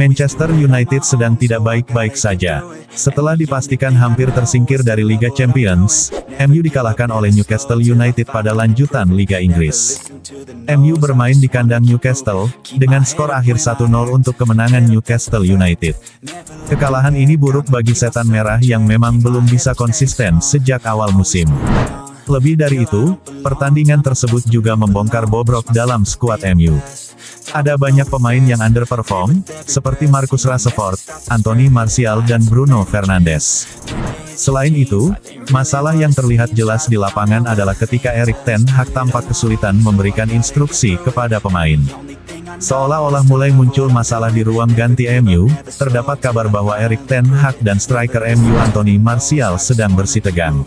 Manchester United sedang tidak baik-baik saja. Setelah dipastikan hampir tersingkir dari Liga Champions, MU dikalahkan oleh Newcastle United pada lanjutan Liga Inggris. MU bermain di kandang Newcastle, dengan skor akhir 1-0 untuk kemenangan Newcastle United. Kekalahan ini buruk bagi setan merah yang memang belum bisa konsisten sejak awal musim. Lebih dari itu, pertandingan tersebut juga membongkar bobrok dalam skuad MU. Ada banyak pemain yang underperform, seperti Marcus Rashford, Anthony Martial dan Bruno Fernandes. Selain itu, masalah yang terlihat jelas di lapangan adalah ketika Erik ten Hag tampak kesulitan memberikan instruksi kepada pemain. Seolah-olah mulai muncul masalah di ruang ganti MU, terdapat kabar bahwa Erik ten Hag dan striker MU Anthony Martial sedang bersitegang.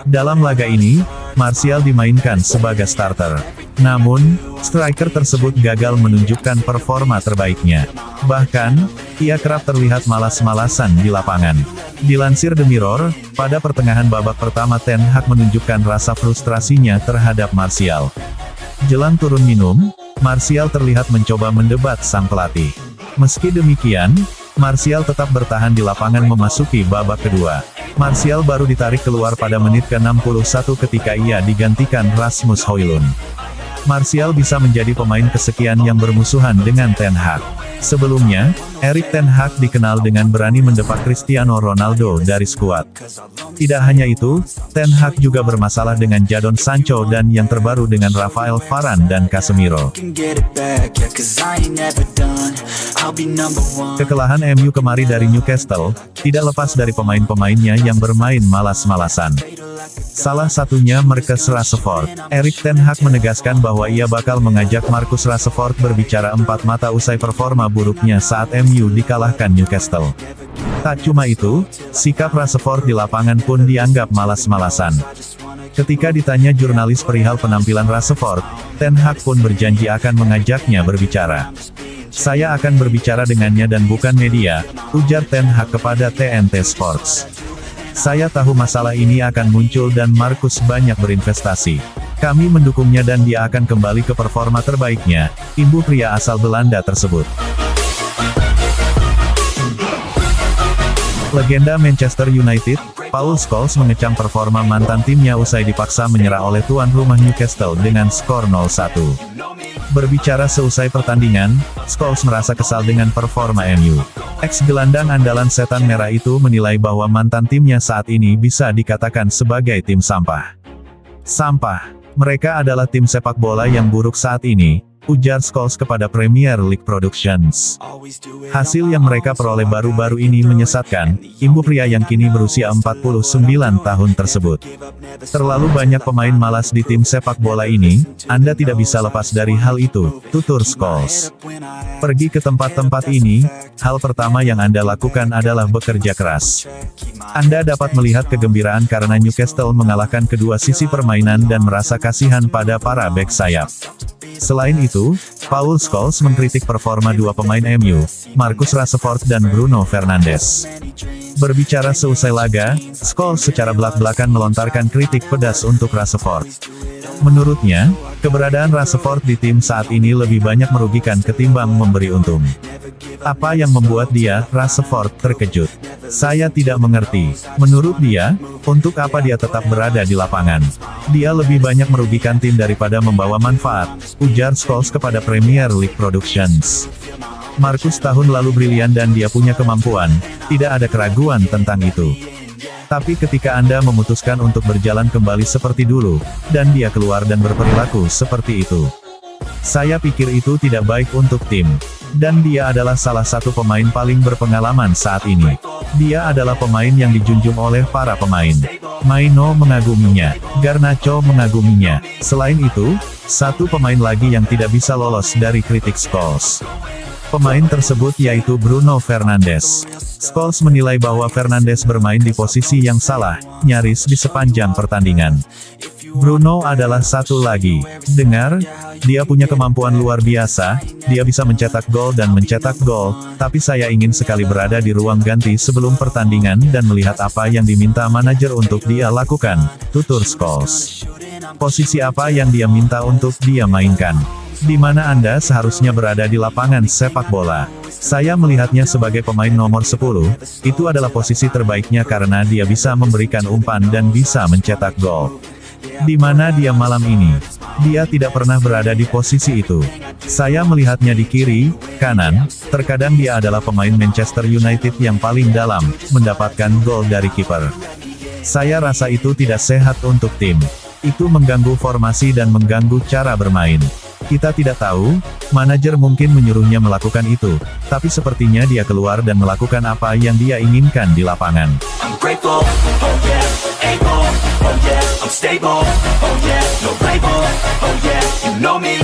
Dalam laga ini, Martial dimainkan sebagai starter. Namun, striker tersebut gagal menunjukkan performa terbaiknya. Bahkan, ia kerap terlihat malas-malasan di lapangan. Dilansir The Mirror, pada pertengahan babak pertama ten Hag menunjukkan rasa frustrasinya terhadap Martial. Jelang turun minum, Martial terlihat mencoba mendebat sang pelatih. Meski demikian, Martial tetap bertahan di lapangan memasuki babak kedua. Martial baru ditarik keluar pada menit ke-61 ketika ia digantikan Rasmus Højlund. Martial bisa menjadi pemain kesekian yang bermusuhan dengan ten Hag. Sebelumnya, Erik ten Hag dikenal dengan berani mendepak Cristiano Ronaldo dari skuad. Tidak hanya itu, ten Hag juga bermasalah dengan Jadon Sancho dan yang terbaru dengan Rafael Varane dan Casemiro. Kekalahan MU kemarin dari Newcastle, tidak lepas dari pemain-pemainnya yang bermain malas-malasan. Salah satunya Marcus Rashford. Erik ten Hag menegaskan bahwa ia bakal mengajak Marcus Rashford berbicara empat mata usai performa buruknya saat MU dikalahkan Newcastle. Tak cuma itu, sikap Rashford di lapangan pun dianggap malas-malasan. Ketika ditanya jurnalis perihal penampilan Rashford, ten Hag pun berjanji akan mengajaknya berbicara. "Saya akan berbicara dengannya dan bukan media," ujar ten Hag kepada TNT Sports. "Saya tahu masalah ini akan muncul dan Marcus banyak berinvestasi. Kami mendukungnya dan dia akan kembali ke performa terbaiknya," imbu pria asal Belanda tersebut. Legenda Manchester United, Paul Scholes mengecam performa mantan timnya usai dipaksa menyerah oleh tuan rumah Newcastle dengan skor 0-1. Berbicara seusai pertandingan, Scholes merasa kesal dengan performa MU. Ex-gelandang andalan setan merah itu menilai bahwa mantan timnya saat ini bisa dikatakan sebagai tim sampah. "Sampah. Mereka adalah tim sepak bola yang buruk saat ini," ujar Scholes kepada Premier League Productions. "Hasil yang mereka peroleh baru-baru ini menyesatkan," imbu pria yang kini berusia 49 tahun tersebut. "Terlalu banyak pemain malas di tim sepak bola ini, Anda tidak bisa lepas dari hal itu," tutur Scholes. "Pergi ke tempat-tempat ini, hal pertama yang Anda lakukan adalah bekerja keras. Anda dapat melihat kegembiraan karena Newcastle mengalahkan kedua sisi permainan dan merasa kasihan pada para bek sayap." Selain itu, Paul Scholes mengkritik performa dua pemain MU, Marcus Rashford dan Bruno Fernandes. Berbicara seusai laga, Scholes secara belak-belakan melontarkan kritik pedas untuk Rashford. Menurutnya, keberadaan Rashford di tim saat ini lebih banyak merugikan ketimbang memberi untung. "Apa yang membuat dia, Rashford, terkejut? Saya tidak mengerti. Menurut dia, untuk apa dia tetap berada di lapangan? Dia lebih banyak merugikan tim daripada membawa manfaat," ujar Scholes kepada Premier League Productions. "Marcus tahun lalu brilian dan dia punya kemampuan, tidak ada keraguan tentang itu. Tapi ketika Anda memutuskan untuk berjalan kembali seperti dulu, dan dia keluar dan berperilaku seperti itu, saya pikir itu tidak baik untuk tim. Dan dia adalah salah satu pemain paling berpengalaman saat ini. Dia adalah pemain yang dijunjung oleh para pemain. Maino mengaguminya. Garnacho mengaguminya. Selain itu, satu pemain lagi yang tidak bisa lolos dari kritik Scholes. Pemain tersebut yaitu Bruno Fernandes. Scholes menilai bahwa Fernandes bermain di posisi yang salah, nyaris di sepanjang pertandingan. Bruno adalah satu lagi. Dengar, dia punya kemampuan luar biasa, dia bisa mencetak gol dan mencetak gol, tapi saya ingin sekali berada di ruang ganti sebelum pertandingan dan melihat apa yang diminta manajer untuk dia lakukan, tutur Scholes. Posisi apa yang dia minta untuk dia mainkan? Di mana Anda seharusnya berada di lapangan sepak bola. Saya melihatnya sebagai pemain nomor 10, itu adalah posisi terbaiknya karena dia bisa memberikan umpan dan bisa mencetak gol. Di mana dia malam ini? Dia tidak pernah berada di posisi itu. Saya melihatnya di kiri, kanan, terkadang dia adalah pemain Manchester United yang paling dalam, mendapatkan gol dari kiper. Saya rasa itu tidak sehat untuk tim. Itu mengganggu formasi dan mengganggu cara bermain. Kita tidak tahu, manajer mungkin menyuruhnya melakukan itu, tapi sepertinya dia keluar dan melakukan apa yang dia inginkan di lapangan. I'm grateful, oh yeah, able, oh yeah, I'm stable, oh yeah, no label, oh yeah, you know me,